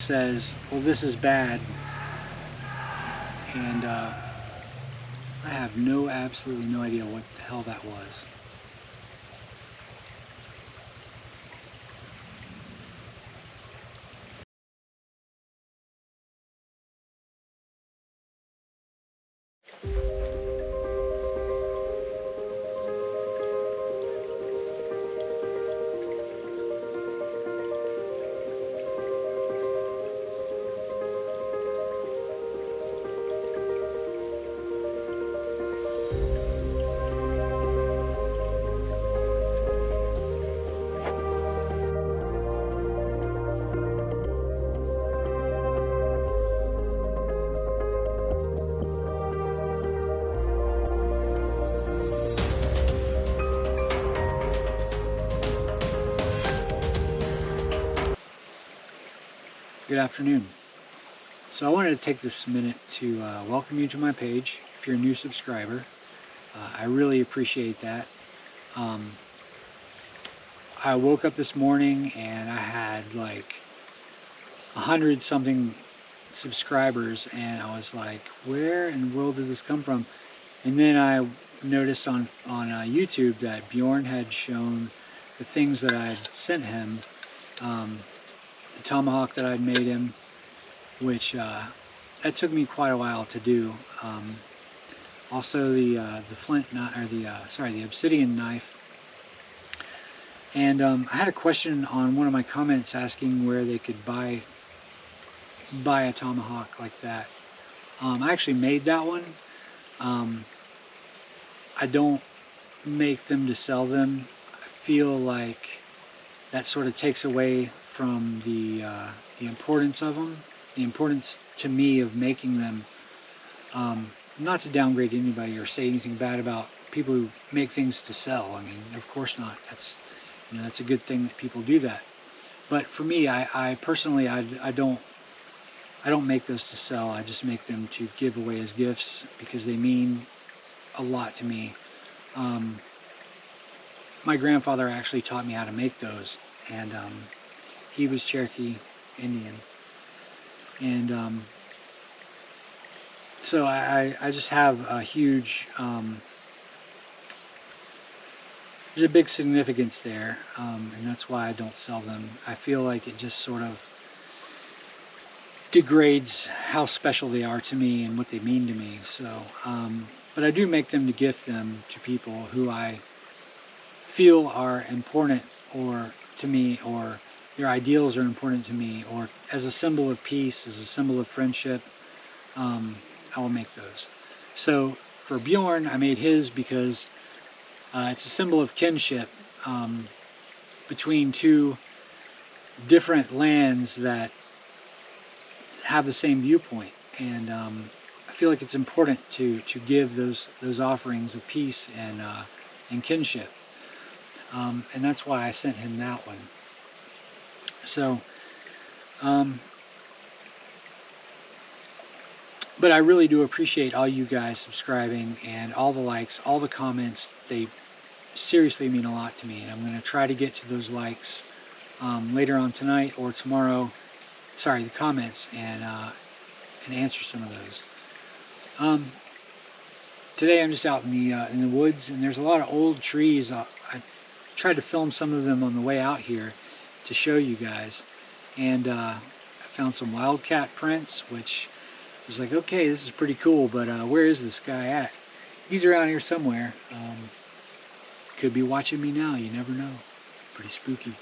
says, well, this is bad, and I have absolutely no idea what the hell that was. Good afternoon. So I wanted to take this minute to welcome you to my page. If you're a new subscriber, I really appreciate that. I woke up this morning and I had like 100 something subscribers, and I was like, where in the world did this come from? And then I noticed on YouTube that Bjorn had shown the things that I'd sent him, the tomahawk that I'd made him, which that took me quite a while to do. Also the flint knife, or the obsidian knife. And I had a question on one of my comments asking where they could buy a tomahawk like that. I actually made that one. I don't make them to sell them. I feel like that sort of takes away from the importance of them, the importance to me of making them. Not to downgrade anybody or say anything bad about people who make things to sell. I mean, of course not. That's a good thing that people do that. But for me, I personally, I don't make those to sell. I just make them to give away as gifts because they mean a lot to me. My grandfather actually taught me how to make those, and he was Cherokee Indian, and so I just have a huge, there's a big significance there, and that's why I don't sell them. I feel like it just sort of degrades how special they are to me and what they mean to me. So, but I do make them to gift them to people who I feel are important or to me, or their ideals are important to me, or as a symbol of peace, as a symbol of friendship. I will make those. So for Bjorn, I made his because it's a symbol of kinship between two different lands that have the same viewpoint, and I feel like it's important to give those offerings of peace and kinship, and that's why I sent him that one. So, but I really do appreciate all you guys subscribing and all the likes, all the comments. They seriously mean a lot to me, and I'm going to try to get to those likes later on tonight or tomorrow. Sorry, the comments, and answer some of those. Today I'm just out in the woods, and there's a lot of old trees. I tried to film some of them on the way out here to show you guys, and I found some wildcat prints, which was like, okay, this is pretty cool, but where is this guy at? He's around here somewhere. Could be watching me now, you never know. Pretty spooky.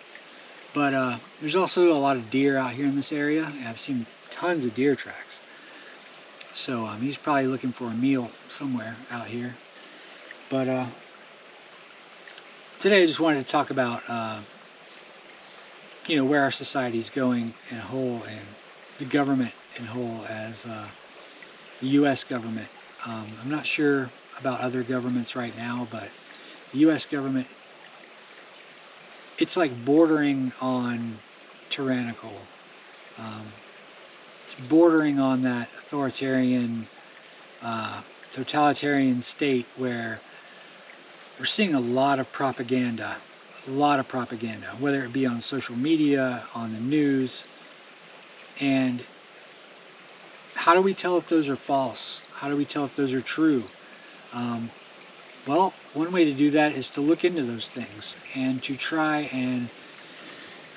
But there's also a lot of deer out here in this area. I've seen tons of deer tracks. So he's probably looking for a meal somewhere out here. But today I just wanted to talk about where our society is going in whole, and the government in whole, as the U.S. government. I'm not sure about other governments right now, but the U.S. government, it's like bordering on tyrannical. It's bordering on that authoritarian, totalitarian state where we're seeing a lot of propaganda, whether it be on social media, on the news, And how do we tell if those are false? How do we tell if those are true? Well, one way to do that is to look into those things and to try and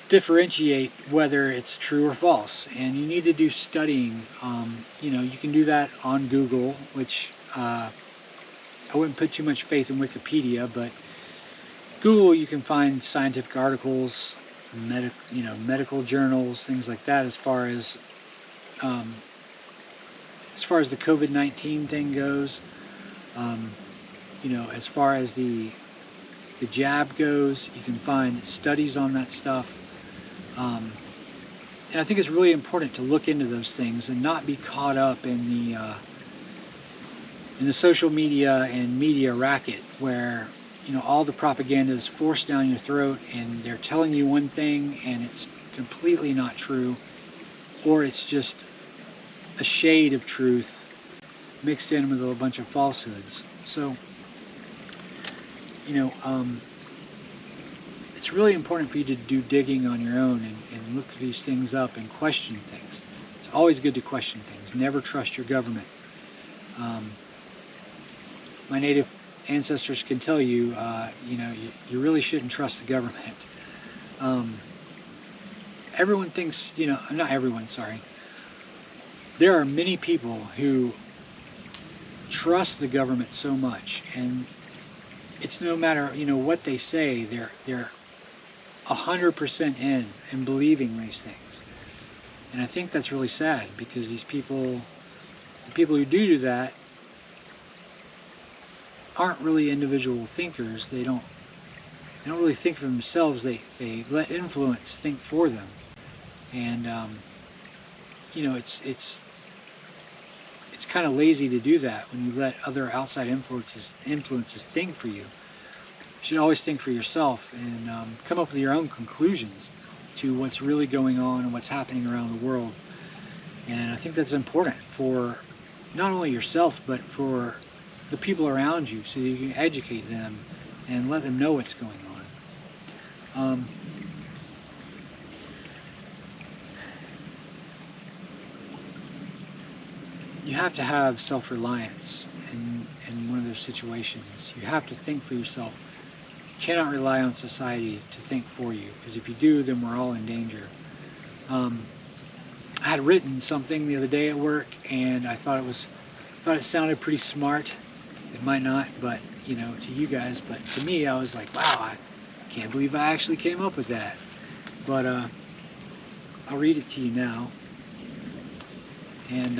differentiate whether it's true or false. And you need to do studying. You can do that on Google, which I wouldn't put too much faith in Wikipedia, but Google, you can find scientific articles, medical journals, things like that. As far as the COVID-19 thing goes, as far as the jab goes, you can find studies on that stuff. And I think it's really important to look into those things and not be caught up in the social media and media racket where all the propaganda is forced down your throat and they're telling you one thing and it's completely not true, or it's just a shade of truth mixed in with a bunch of falsehoods. So it's really important for you to do digging on your own and look these things up and question things. It's always good to question things. Never trust your government. My native ancestors can tell you, you really shouldn't trust the government. Everyone thinks, not everyone, sorry. There are many people who trust the government so much, and it's no matter, what they say, they're 100% in believing these things. And I think that's really sad, because the people who do that aren't really individual thinkers. They don't really think for themselves. They let influence think for them. And it's kind of lazy to do that when you let other outside influences think for you. You should always think for yourself and come up with your own conclusions to what's really going on and what's happening around the world. And I think that's important for not only yourself, but for the people around you, so you can educate them and let them know what's going on. You have to have self-reliance in one of those situations. You have to think for yourself. You cannot rely on society to think for you, because if you do, then we're all in danger. I had written something the other day at work, and I thought it sounded pretty smart. It might not, but to you guys, but to me, I was like, wow, I can't believe I actually came up with that. But I'll read it to you now. And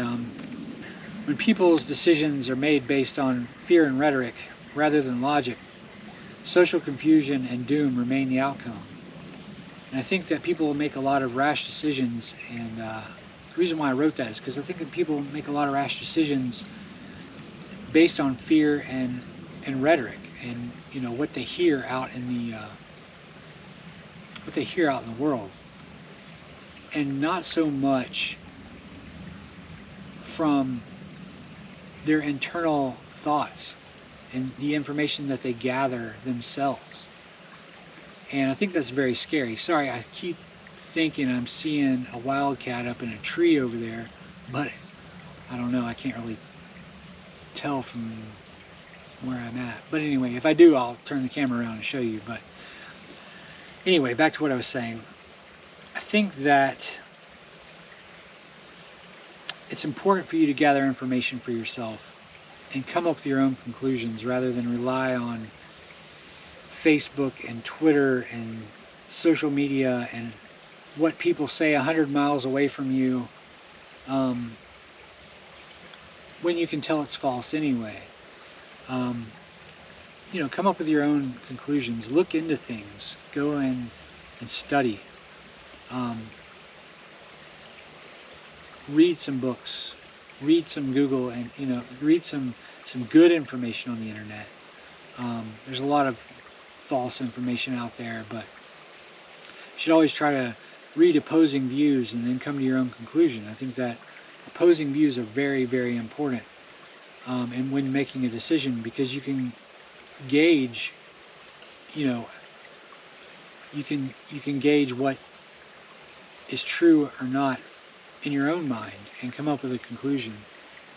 when people's decisions are made based on fear and rhetoric rather than logic, social confusion and doom remain the outcome. And I think that people make a lot of rash decisions, and the reason why I wrote that is because I think that people make a lot of rash decisions based on fear and rhetoric, and what they hear out in the world, and not so much from their internal thoughts and the information that they gather themselves. And I think that's very scary. Sorry, I keep thinking I'm seeing a wildcat up in a tree over there, but I don't know, I can't really tell from where I'm at. But anyway, if I do, I'll turn the camera around and show you. But anyway, back to what I was saying. I think that it's important for you to gather information for yourself and come up with your own conclusions rather than rely on Facebook and Twitter and social media and what people say 100 miles away from you, when you can tell it's false anyway. Come up with your own conclusions. Look into things. Go in and study. Read some books. Read some Google, and read some good information on the internet. There's a lot of false information out there, but you should always try to read opposing views and then come to your own conclusion. I think that opposing views are very, very important and when making a decision, because you can gauge, you can gauge what is true or not in your own mind and come up with a conclusion.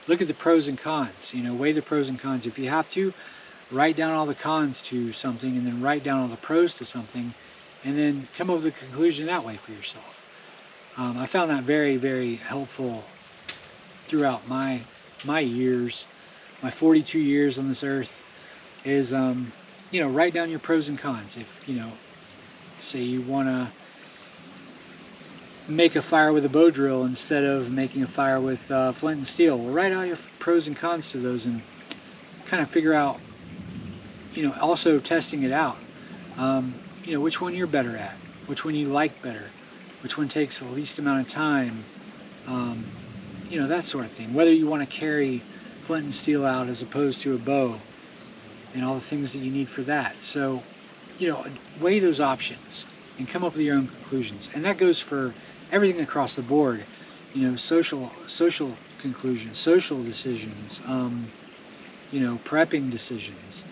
Look at the pros and cons, weigh the pros and cons. If you have to, write down all the cons to something, and then write down all the pros to something, and then come up with a conclusion that way for yourself. I found that very, very helpful throughout my years, my 42 years on this earth, is write down your pros and cons. If say you want to make a fire with a bow drill instead of making a fire with flint and steel, well, write out your pros and cons to those and kind of figure out, also testing it out, which one you're better at, which one you like better, which one takes the least amount of time, that sort of thing. Whether you want to carry flint and steel out as opposed to a bow, and all the things that you need for that. So, weigh those options and come up with your own conclusions. And that goes for everything across the board. Social conclusions, social decisions, prepping decisions,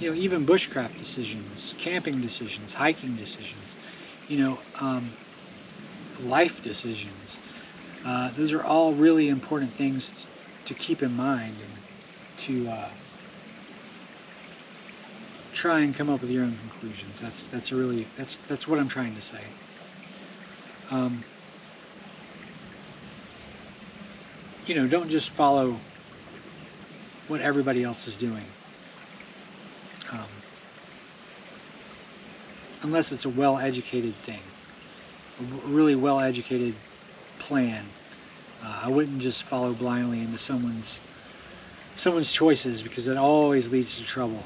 even bushcraft decisions, camping decisions, hiking decisions, life decisions. Those are all really important things to keep in mind, and to try and come up with your own conclusions. That's what I'm trying to say. Don't just follow what everybody else is doing, unless it's a well-educated thing, a really well-educated plan. I wouldn't just follow blindly into someone's choices, because it always leads to trouble.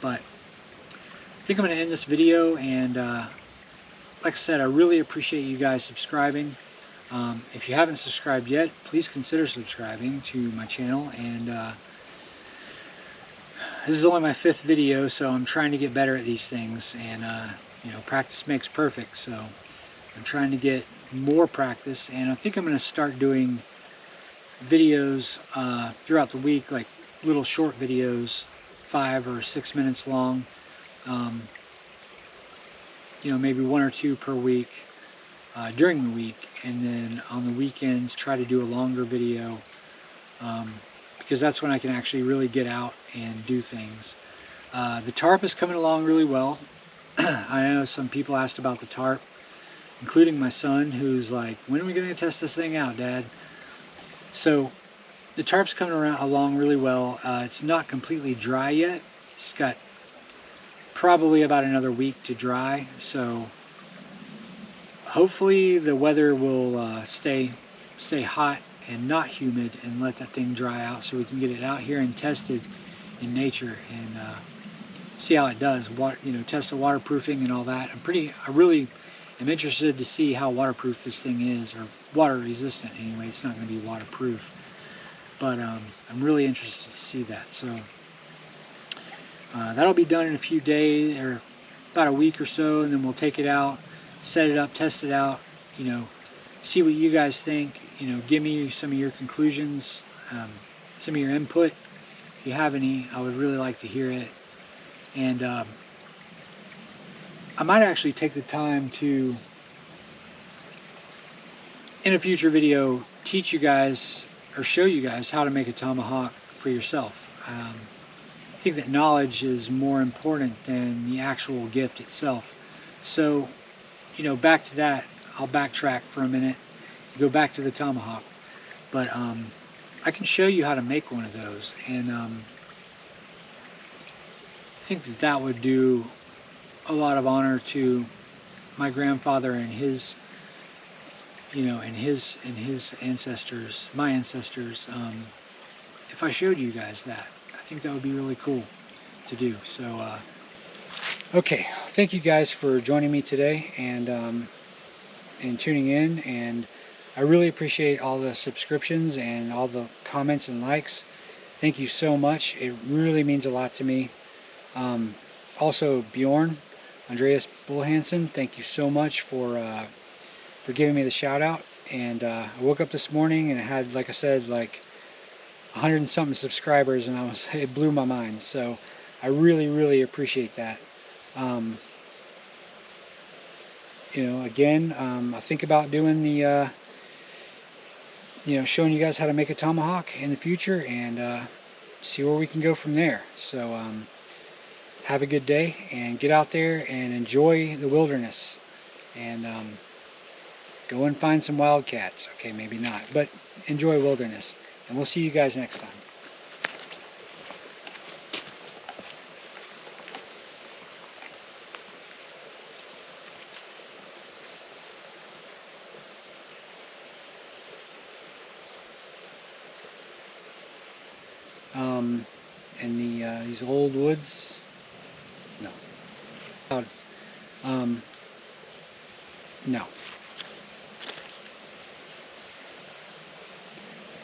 But I think I'm going to end this video, and like I said, I really appreciate you guys subscribing. If you haven't subscribed yet, please consider subscribing to my channel. And this is only my 5th video, so I'm trying to get better at these things, and practice makes perfect. So I'm trying to get more practice, and I think I'm going to start doing videos throughout the week, like little short videos, 5 or 6 minutes long, maybe 1 or 2 per week during the week, and then on the weekends try to do a longer video, because that's when I can actually really get out and do things. The tarp is coming along really well. I know some people asked about the tarp, including my son, who's like, when are we going to test this thing out, Dad? So the tarp's coming along really well. It's not completely dry yet. It's got probably about another week to dry, so hopefully the weather will stay hot and not humid, and let that thing dry out so we can get it out here and tested in nature, and see how it does. Test the waterproofing and all that. I really am interested to see how waterproof this thing is, or water resistant anyway. It's not going to be waterproof, but I'm really interested to see that. So that'll be done in a few days, or about a week or so, and then we'll take it out, set it up, test it out, see what you guys think, give me some of your conclusions, some of your input. If you have any, I would really like to hear it. And I might actually take the time to, in a future video, teach you guys or show you guys how to make a tomahawk for yourself. I think that knowledge is more important than the actual gift itself. So, back to that, I'll backtrack for a minute, go back to the tomahawk. But I can show you how to make one of those, and I think that would do a lot of honor to my grandfather and his, and his ancestors, my ancestors. If I showed you guys that, I think that would be really cool to do. So, okay, thank you guys for joining me today, and tuning in, and I really appreciate all the subscriptions and all the comments and likes. Thank you so much. It really means a lot to me. Also, Bjorn, Andreas Bullhansen, thank you so much for giving me the shout out. And I woke up this morning and I had, like I said, like 100 and something subscribers, and it blew my mind. So I really, really appreciate that. you know, again, I think about doing the, you know, showing you guys how to make a tomahawk in the future, and see where we can go from there. So have a good day, and get out there and enjoy the wilderness, and go and find some wildcats. Okay, maybe not, but enjoy wilderness, and we'll see you guys next time. In these old woods, no. Um, no.